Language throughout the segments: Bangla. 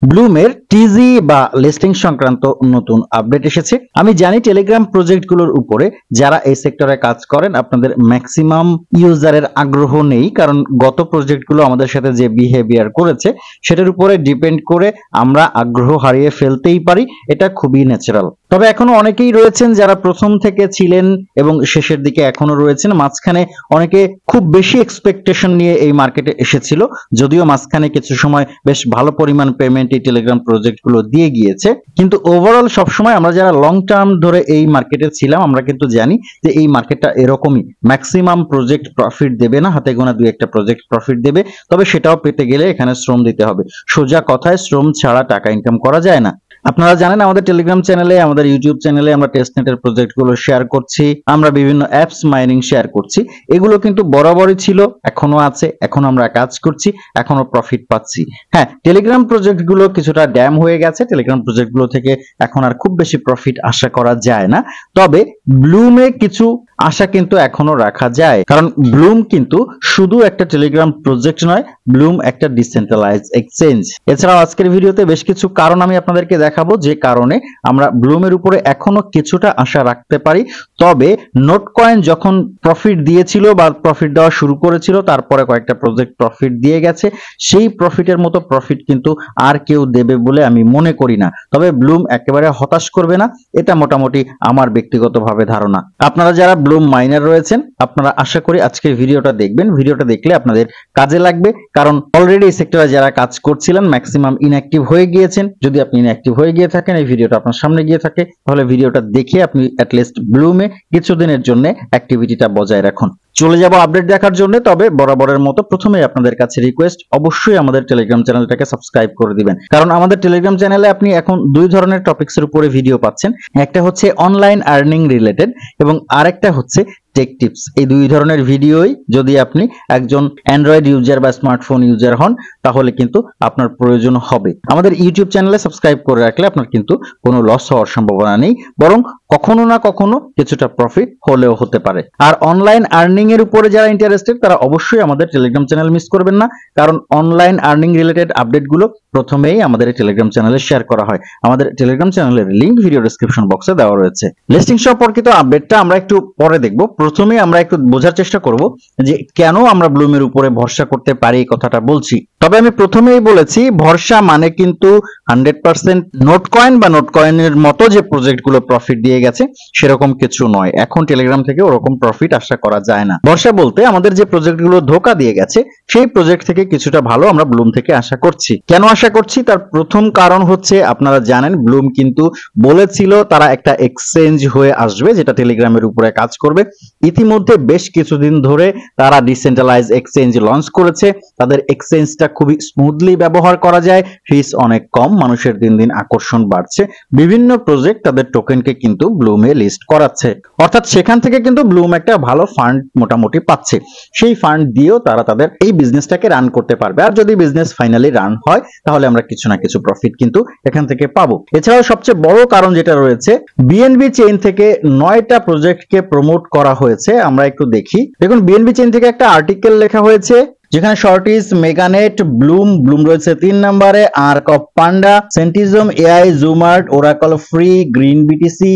ব্লুমের টিজি বা লিস্টিং সংক্রান্ত নতুন আপডেট এসেছে। আমি জানি টেলিগ্রাম প্রজেক্টগুলোর উপরে যারা এই সেক্টরে কাজ করেন আপনাদের ম্যাক্সিমাম ইউজারের আগ্রহ নেই, কারণ গত প্রজেক্টগুলো আমাদের সাথে যে বিহেভিয়ার করেছে সেটার উপরে ডিপেন্ড করে আমরা আগ্রহ হারিয়ে ফেলতেই পারি, এটা খুবই ন্যাচারাল। তবে এখনো অনেকেই রয়েছেন যারা প্রথম থেকে ছিলেন এবং শেষের দিকে এখনো রয়েছেন। মাঝখানে অনেকে খুব বেশি এক্সপেকটেশন নিয়ে এই মার্কেটে এসেছিল, যদিও মাঝখানে কিছু সময় বেশ ভালো পরিমাণ পেমেন্ট এই টেলিগ্রাম প্রজেক্ট গুলো দিয়ে গিয়েছে, কিন্তু ওভারঅল সবসময় আমরা যারা লং টার্ম ধরে এই মার্কেটে ছিলাম আমরা কিন্তু জানি যে এই মার্কেটটা এরকমই, ম্যাক্সিমাম প্রজেক্ট প্রফিট দেবে না, হাতে গোনা দুই একটা প্রজেক্ট প্রফিট দেবে, তবে সেটাও পেতে গেলে এখানে শ্রম দিতে হবে। সোজা কথায় শ্রম ছাড়া টাকা ইনকাম করা যায় না। আপনারা জানেন আমাদের টেলিগ্রাম চ্যানেলে, আমাদের ইউটিউব চ্যানেলে আমরা টেস্টনেটের প্রজেক্টগুলো শেয়ার করছি, আমরা বিভিন্ন অ্যাপস মাইনিং শেয়ার করছি। এগুলো কিন্তু বরাবরই ছিল, এখনো আছে, এখন আমরা কাজ করছি, এখনো প্রফিট পাচ্ছি। হ্যাঁ, টেলিগ্রাম প্রজেক্টগুলো কিছুটা ড্যাম হয়ে গেছে, টেলিগ্রাম প্রজেক্টগুলো থেকে এখন আর খুব বেশি প্রফিট আশা করা যায় না। তবে ব্লুমে কিছু আশা কিন্তু এখনো রাখা যায়, কারণ ব্লুম কিন্তু শুধু একটা টেলিগ্রাম প্রজেক্ট নয়, ব্লুম একটা ডিসেন্ট্রালাইজড এক্সচেঞ্জ। এছাড়াও আজকের ভিডিওতে বেশ কিছু কারণ আমি আপনাদেরকে দেখাবো যে কারণে আমরা ব্লুমের উপরে এখনো কিছুটা আশা রাখতে পারি। তবে নোট কয়েন যখন প্রফিট দিয়েছিল বা প্রফিট দেওয়া শুরু করেছিল, তারপরে কয়েকটা প্রজেক্ট প্রফিট দিয়ে গেছে, সেই প্রফিটের মতো প্রফিট কিন্তু আর কেউ দেবে বলে আমি মনে করি না। তবে ব্লুম একেবারে হতাশ করবে না, এটা মোটামুটি আমার ব্যক্তিগতভাবে ধারণা। আপনারা যারা ব্লুম মাইনার রয়েছেন আপনারা আশা করি আজকের ভিডিওটা দেখবেন, ভিডিওটা দেখলে আপনাদের কাজে লাগবে, কারণ অলরেডি এই সেক্টরে যারা কাজ করছিলেন ম্যাক্সিমাম ইনঅ্যাক্টিভ হয়ে গিয়েছেন। যদি আপনি ইনঅ্যাক্টিভ হয়ে গিয়ে থাকেন, এই ভিডিওটা আপনার সামনে গিয়ে থাকে, তাহলে ভিডিওটা দেখে আপনি অ্যাটলিস্ট ব্লুমে কিছুদিনের জন্য অ্যাক্টিভিটিটা বজায় রাখুন। চলে যাব আপডেট দেখার জন্য। তবে বরাবরের মতো প্রথমে আপনাদের কাছে রিকোয়েস্ট, অবশ্যই আমাদের টেলিগ্রাম চ্যানেলটাকে সাবস্ক্রাইব করে দিবেন, কারণ আমাদের টেলিগ্রাম চ্যানেলে আপনি এখন দুই ধরনের টপিকসের উপরে ভিডিও পাচ্ছেন। একটা হচ্ছে অনলাইন আর্নিং রিলেটেড এবং আরেকটা হচ্ছে টেক টিপস। এই দুই ধরনের ভিডিওই যদি আপনি একজন অ্যান্ড্রয়েড ইউজার বা স্মার্টফোন ইউজার হন তাহলে কিন্তু আপনার প্রয়োজন হবে। আমাদের ইউটিউব চ্যানেলে সাবস্ক্রাইব করে রাখলে আপনার কিন্তু কোনো লস হওয়ার সম্ভাবনা নেই, বরং কখনো না কখনো কিছুটা প্রফিট হলেও হতে পারে। আর অনলাইন আর্নিং এর উপরে যারা ইন্টারেস্টেড তারা অবশ্যই আমাদের টেলিগ্রাম চ্যানেল মিস করবেন না, কারণ অনলাইন আর্নিং রিলেটেড আপডেটগুলো প্রথমেই আমাদের টেলিগ্রাম চ্যানেলে শেয়ার করা হয়। আমাদের টেলিগ্রাম চ্যানেলের লিংক ভিডিও ডেসক্রিপশন বক্সে দেওয়া রয়েছে। লিস্টিং সম্পর্কিত আপডেটটা আমরা একটু পরে দেখব। প্রথমে আমরা একটু বোঝার চেষ্টা করব যে কেন আমরা ব্লুমের উপরে ভরসা করতে পারি, এই কথাটা বলছি। তবে আমি প্রথমেই বলেছি ভরসা মানে কিন্তু 100% নোট কয়েন বা নোট কয়েনের মতো যে প্রজেক্টগুলো প্রফিট দিয়ে গেছে সেরকম কিছু নয়। এখন টেলিগ্রাম থেকে ওরকম প্রফিট আশা করা যায় না। ভরসা বলতে আমাদের যে প্রজেক্টগুলো ধোঁকা দিয়ে গেছে সেই প্রজেক্ট থেকে কিছুটা ভালো আমরা ব্লুম থেকে আশা করছি। কেন আশা করছি তার প্রথম কারণ হচ্ছে, আপনারা জানেন ব্লুম কিন্তু বলেছিল তারা একটা এক্সচেঞ্জ হয়ে আসবে যেটা টেলিগ্রামের উপরে কাজ করবে। ইতিমধ্যে বেশ কিছুদিন ধরে তারা ডিসেন্ট্রালাইজ এক্সচেঞ্জ লঞ্চ করেছে। তাদের এক্সচেঞ্জটা খুবই স্মুথলি ব্যবহার করা যায়, ফিস অনেক কম, মানুষের দিন দিন আকর্ষণ বাড়ছে। বিভিন্ন প্রজেক্ট তাদের টোকেনকে কিন্তু ব্লুমে লিস্ট করাচ্ছে, অর্থাৎ সেখান থেকে কিন্তু ব্লুম একটা ভালো ফান্ড মোটামুটি পাচ্ছে। সেই ফান্ড দিয়েও তারা তাদের এই বিজনেসটাকে রান করতে পারবে। আর যদি বিজনেস ফাইনালি রান হয় তাহলে আমরা কিছু না কিছু প্রফিট কিন্তু এখান থেকে পাবো। এছাড়াও সবচেয়ে বড় কারণ যেটা রয়েছে, বিএনবি চেইন থেকে 9টা প্রজেক্টকে প্রমোট করা হয়েছে। আমরা একটু দেখি, দেখুন বিএনবি চেইন থেকে একটা আর্টিকেল লেখা হয়েছে যেখানে শর্টিস, মেগানেট, ব্লুম রয়েছে 3 নম্বরে, আর্ক অফ পান্ডা, সেন্টিজম এআই, জুমার্ট, ওরাকল ফ্রি, গ্রিন বিটিসি,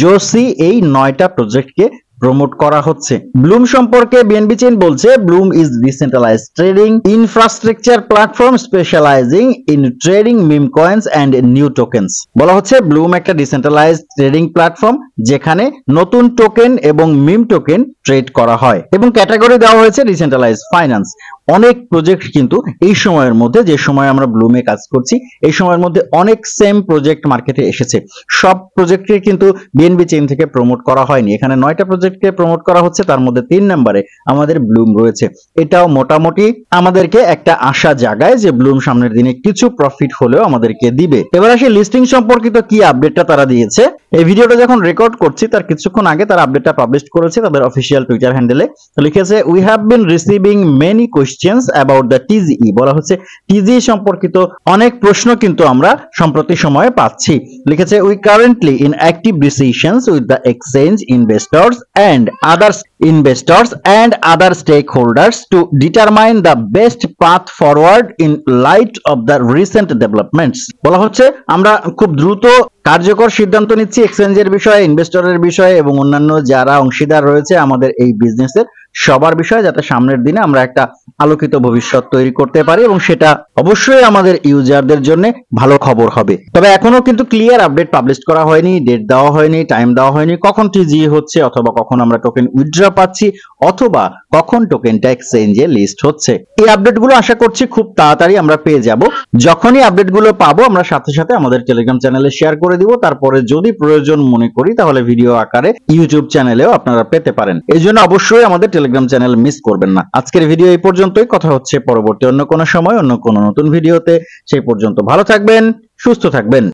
জোসি, এই 9টা প্রজেক্টকে প্রমোট করা হচ্ছে। ব্লুম সম্পর্কে বিএনবি চেইন বলছে Bloom is decentralized trading infrastructure platform specializing in trading meme coins and new tokens. বলা হচ্ছে ব্লুম একটা ডিসেন্ট্রালাইজড ট্রেডিং প্ল্যাটফর্ম যেখানে নতুন টোকেন এবং মিম টোকেন ট্রেড করা হয়, এবং ক্যাটাগরি দেওয়া হয়েছে ডিসেন্ট্রালাইজড ফাইন্যান্স। অনেক প্রজেক্ট কিন্তু এই সময়ের মধ্যে, যে সময় আমরা ব্লুমে কাজ করছি এই সময়ের মধ্যে অনেক সেম প্রজেক্ট মার্কেটে এসেছে। সব প্রজেক্টকে কিন্তু বিএনবি চেইন থেকে প্রমোট করা হয়নি। এখানে 9টা প্রজেক্টকে প্রমোট করা হচ্ছে, তার মধ্যে 3 নম্বরে আমাদের ব্লুম রয়েছে। এটাও মোটামুটি আমাদেরকে একটা আশা জাগায় যে ব্লুম সামনের দিনে কিছু প্রফিট হলেও আমাদেরকে দিবে। এবার আসি লিস্টিং সম্পর্কিত কি আপডেটটা তারা দিয়েছে। এই ভিডিওটা যখন রেকর্ড করছি তার কিছুক্ষণ আগে তারা আপডেটটা পাবলিশ করেছে তাদের অফিসিয়াল টুইটার হ্যান্ডেলে। লিখেছে, we have been receiving many questions about the টিজিই। বলা হচ্ছে টিজিই সম্পর্কিত অনেক প্রশ্ন কিন্তু আমরা সম্প্রতি সময়ে পাচ্ছি। লিখেছে, we currently in active discussions with the exchange investors and other investors and other stakeholders to determine the best path forward in light of the recent developments. বলা হচ্ছে আমরা খুব দ্রুত কার্যকর সিদ্ধান্ত নিচ্ছি এক্সচেঞ্জের বিষয়ে, ইনভেস্টরের বিষয়ে এবং অন্যান্য যারা অংশীদার রয়েছে আমাদের এই বিজনেসের সবার বিষয়ে, যাতে সামনের দিনে আমরা একটা আলোকিত ভবিষ্যৎ তৈরি করতে পারি এবং সেটা অবশ্যই আমাদের ইউজারদের জন্য ভালো খবর হবে। তবে এখনো কিন্তু ক্লিয়ার আপডেট পাবলিশ করা হয়নি, ডেট দেওয়া হয়নি, টাইম দেওয়া হয়নি, কখন টিজি হচ্ছে অথবা কখন আমরা টোকেন উইথড্র পাচ্ছি অথবা কখন টোকেনটা এক্সচেঞ্জে লিস্ট হচ্ছে। এই আপডেটগুলো আশা করছি খুব তাড়াতাড়ি আমরা পেয়ে যাব। যখনই আপডেটগুলো পাবো আমরা সাথে সাথে আমাদের টেলিগ্রাম চ্যানেলে শেয়ার করে দিব। তারপরে যদি প্রয়োজন মনে করি তাহলে ভিডিও আকারে ইউটিউব চ্যানেলেও আপনারা পেতে পারেন। এই জন্য অবশ্যই আমাদের টেলিগ্রাম চ্যানেল মিস করবেন না। আজকের ভিডিও এই পর্যন্তই, কথা হচ্ছে পরবর্তী অন্য কোনো সময় অন্য কোনো নতুন ভিডিওতে। সেই পর্যন্ত ভালো থাকবেন, সুস্থ থাকবেন।